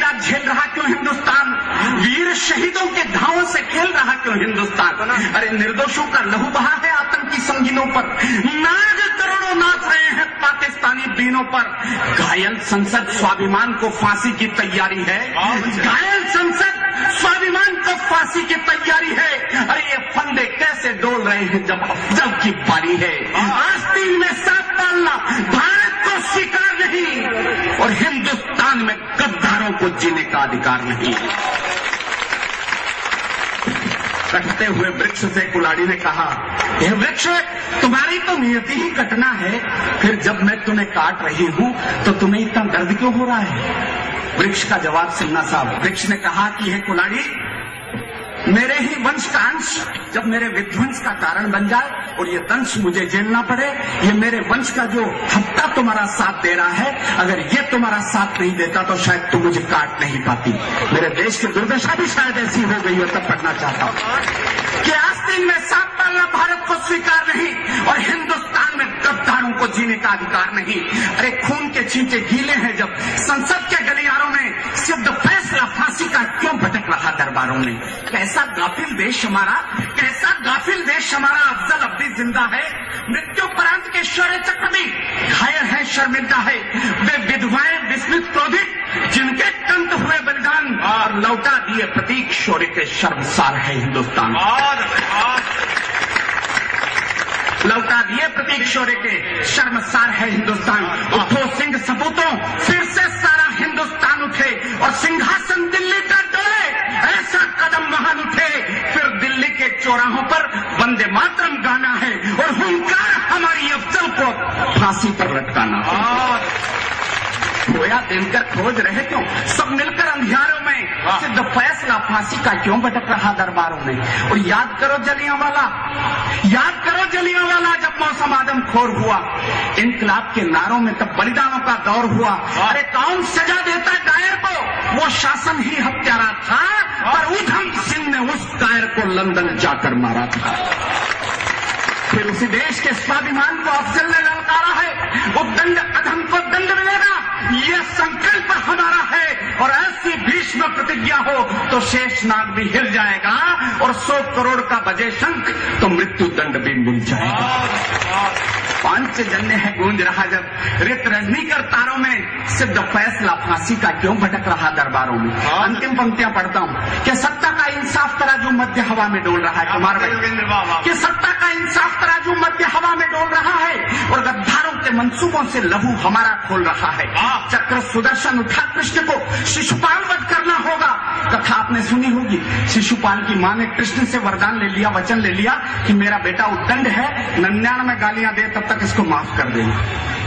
पीड़ा झेल रहा क्यों हिंदुस्तान? वीर शहीदों के घावों से खेल रहा क्यों हिंदुस्तान? अरे निर्दोषों का लहू बहा है आतंकी संगीनों पर, नाग करोड़ों नाच रहे हैं पाकिस्तानी बीनों पर। घायल संसद स्वाभिमान को फांसी की तैयारी है, घायल संसद स्वाभिमान को फांसी की तैयारी है। अरे ये फंदे कैसे डोल रहे हैं जब अफजल की बारी है। आस्तीन में सांप पालना भारत को स्वीकार नहीं, और हिंदुस्तान में गद्दारों को जीने का अधिकार नहीं। कटते हुए वृक्ष से कुल्हाड़ी ने कहा, हे वृक्ष, तुम्हारी तो नियति ही कटना है, फिर जब मैं तुम्हें काट रही हूं तो तुम्हें इतना दर्द क्यों हो रहा है? वृक्ष का जवाब सुनना साहब। वृक्ष ने कहा कि हे कुल्हाड़ी, मेरे ही वंश का अंश जब मेरे विध्वंस का कारण बन जाए और ये दंश मुझे झेलना पड़े, ये मेरे वंश का जो हत्या तुम्हारा साथ दे रहा है, अगर ये तुम्हारा साथ नहीं देता तो शायद तुम मुझे काट नहीं पाती। मेरे देश की दुर्दशा भी शायद ऐसी हो गई हो, तब पढ़ना चाहता हूं कि आस्तीन में सांप पालना भारत को स्वीकार नहीं, और हिंदुस्तान में गद्दारों को जीने का अधिकार नहीं। अरे खून के छींटे गीले हैं जब संसद के गलियारों में सिद्ध फैसला फांसी का क्यों भटक रहा दरबारों में? कैसा गाफिल देश हमारा, कैसा गाफिल देश हमारा। अफजल अब भी जिंदा है, मृत्युपरांत के शौर्य चक्र भी घायल है, शर्मिंदा है। वे विधवाएं विस्मित क्रोधित जिनके कंत हुए बलिदान और लौटा दिए प्रतीक शौर्य के शर्मसार है हिंदुस्तान। लौटा दिए प्रतीक शौर्य के शर्मसार है हिंदुस्तान। उठो सिंह सपूतों, फिर से सारा हिंदुस्तान उठे और सिंहासन दिल्ली का डोले, ऐसा कदम महान उठे, फिर दिल्ली के चौराहों पर वंदे मातरम गाना है और हुंकार हमारी अफजल को फांसी पर लटकाना है। खोया दिनकर खोज रहे क्यों सब मिलकर अंधियारों में, सिद्ध फैसला फांसी का क्यों भटक रहा दरबारों में? और याद करो जलियांवाला, याद करो जलियांवाला, जब मौसम आदमखोर हुआ, इनकलाब के नारों में तब बलिदानों का दौर हुआ। अरे कौन सजा देता कायर को? वो शासन ही हत्यारा था, पर उधम सिंह ने उस कायर को लंदन जाकर मारा था। फिर उसी देश के स्वाभिमान को अफजल ने ललकारा है, वो दंड अधम को दंड मिलेगा, ये संकल्प हमारा है। और ऐसी भीष्म प्रतिज्ञा हो तो शेषनाग भी हिल जाएगा, और 100 करोड़ का बजे शंख तो मृत्यु दंड भी मिल जाएगा। पांचजन्य है गूंज रहा जब रित रजनी कर तारों में, सिद्ध फैसला फांसी का क्यों भटक रहा दरबारों में? अंतिम पंक्तियां पढ़ता हूं कि सत्ता का इंसाफ तराजू मध्य हवा में डोल रहा है कुमार भाई, कि सत्ता का इंसाफ तराजू मध्य हवा में डोल रहा है, और गद्दारों के मंसूबों से लहू हमारा खोल रहा है। चक्र सुदर्शन उठा कृष्ण को शिशुपाल वध करना होगा। कथा आपने सुनी होगी, शिशुपाल की मां ने कृष्ण से वरदान ले लिया, वचन ले लिया कि मेरा बेटा उद्दंड है, 99 गालियां दे तब तक इसको माफ कर देना।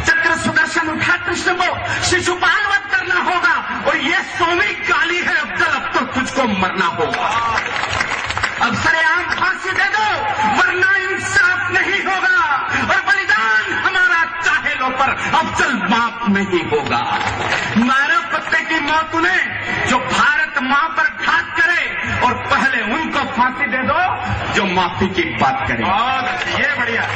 चक्र सुदर्शन उठा कृष्ण को शिशुपाल वध करना होगा, और ये 100वीं गाली है अफजल, अब तो तुझको मरना होगा। अब सरेआम फांसी दे दो वरना इंसाफ नहीं होगा, और बलिदान हमारा चाहे लो पर अफजल माफ नहीं होगा। मारा पत्ते की मौत उन्हें जो भारत मां पर घात करे, और पहले उनको फांसी दे दो जो माफी की बात करे। ये बढ़िया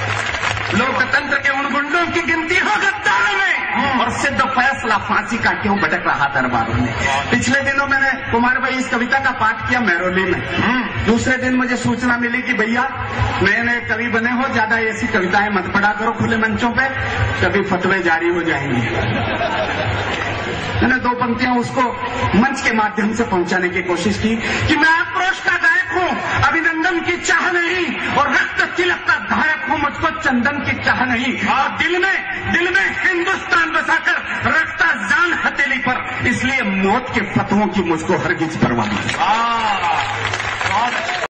लोकतंत्र के उन गुंडों की गिनती हो गद्दारों में, और सिद्ध फैसला फांसी का क्यों भटक रहा दरबारों में। पिछले दिनों मैंने कुमार भाई इस कविता का पाठ किया मैरोली में। दूसरे दिन मुझे सूचना मिली कि भैया नए नए कवि बने हो, ज्यादा ऐसी कविताएं मत पढ़ा करो खुले मंचों पे, कभी फतवे जारी हो जाएंगे। मैंने 2 पंक्तियां उसको मंच के माध्यम से पहुंचाने की कोशिश की कि मैं आक्रोश का गायक हूं, अभिनंदन की चाह नहीं, और रक्त तिलक का धायक हूं, मुझको चंदन की चाह नहीं, और दिल में हिंदुस्तान बसाकर रखता जान हथेली पर, इसलिए मौत के फतवों की मुझको हरगिज परवाह नहीं।